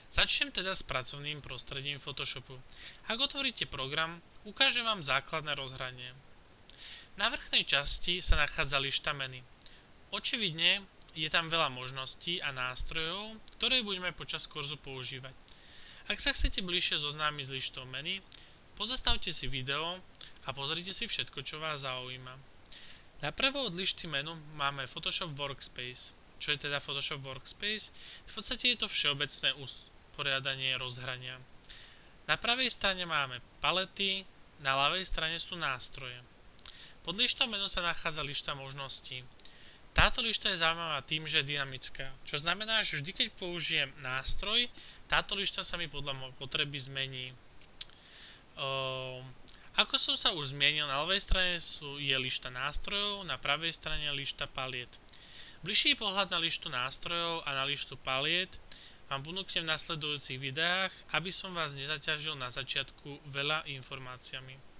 Začnem teda s pracovným prostredím Photoshopu. Ak otvoríte program, ukážem vám základné rozhranie. Na vrchnej časti sa nachádza lišta meny. Očividne je tam veľa možností a nástrojov, ktoré budeme počas kurzu používať. Ak sa chcete bližšie zoznámiť s lištou meny, pozastavte si video a pozrite si všetko, čo vás zaujíma. Napravo od lišty menu máme Photoshop Workspace. Čo je teda Photoshop Workspace? V podstate je to všeobecné usporiadanie rozhrania. Na pravej strane máme palety, na ľavej strane sú nástroje. Pod lištou menu sa nachádza lišta možností. Táto lišta je zaujímavá tým, že je dynamická, čo znamená, že vždy keď použijem nástroj, táto lišta sa mi podľa mojej potreby zmení. Ako som sa už zmienil, na ľavej strane je lišta nástrojov, na pravej strane lišta paliet. Bližší pohľad na lištu nástrojov a na lištu paliet vám ponúknem v nasledujúcich videách, aby som vás nezaťažil na začiatku veľa informáciami.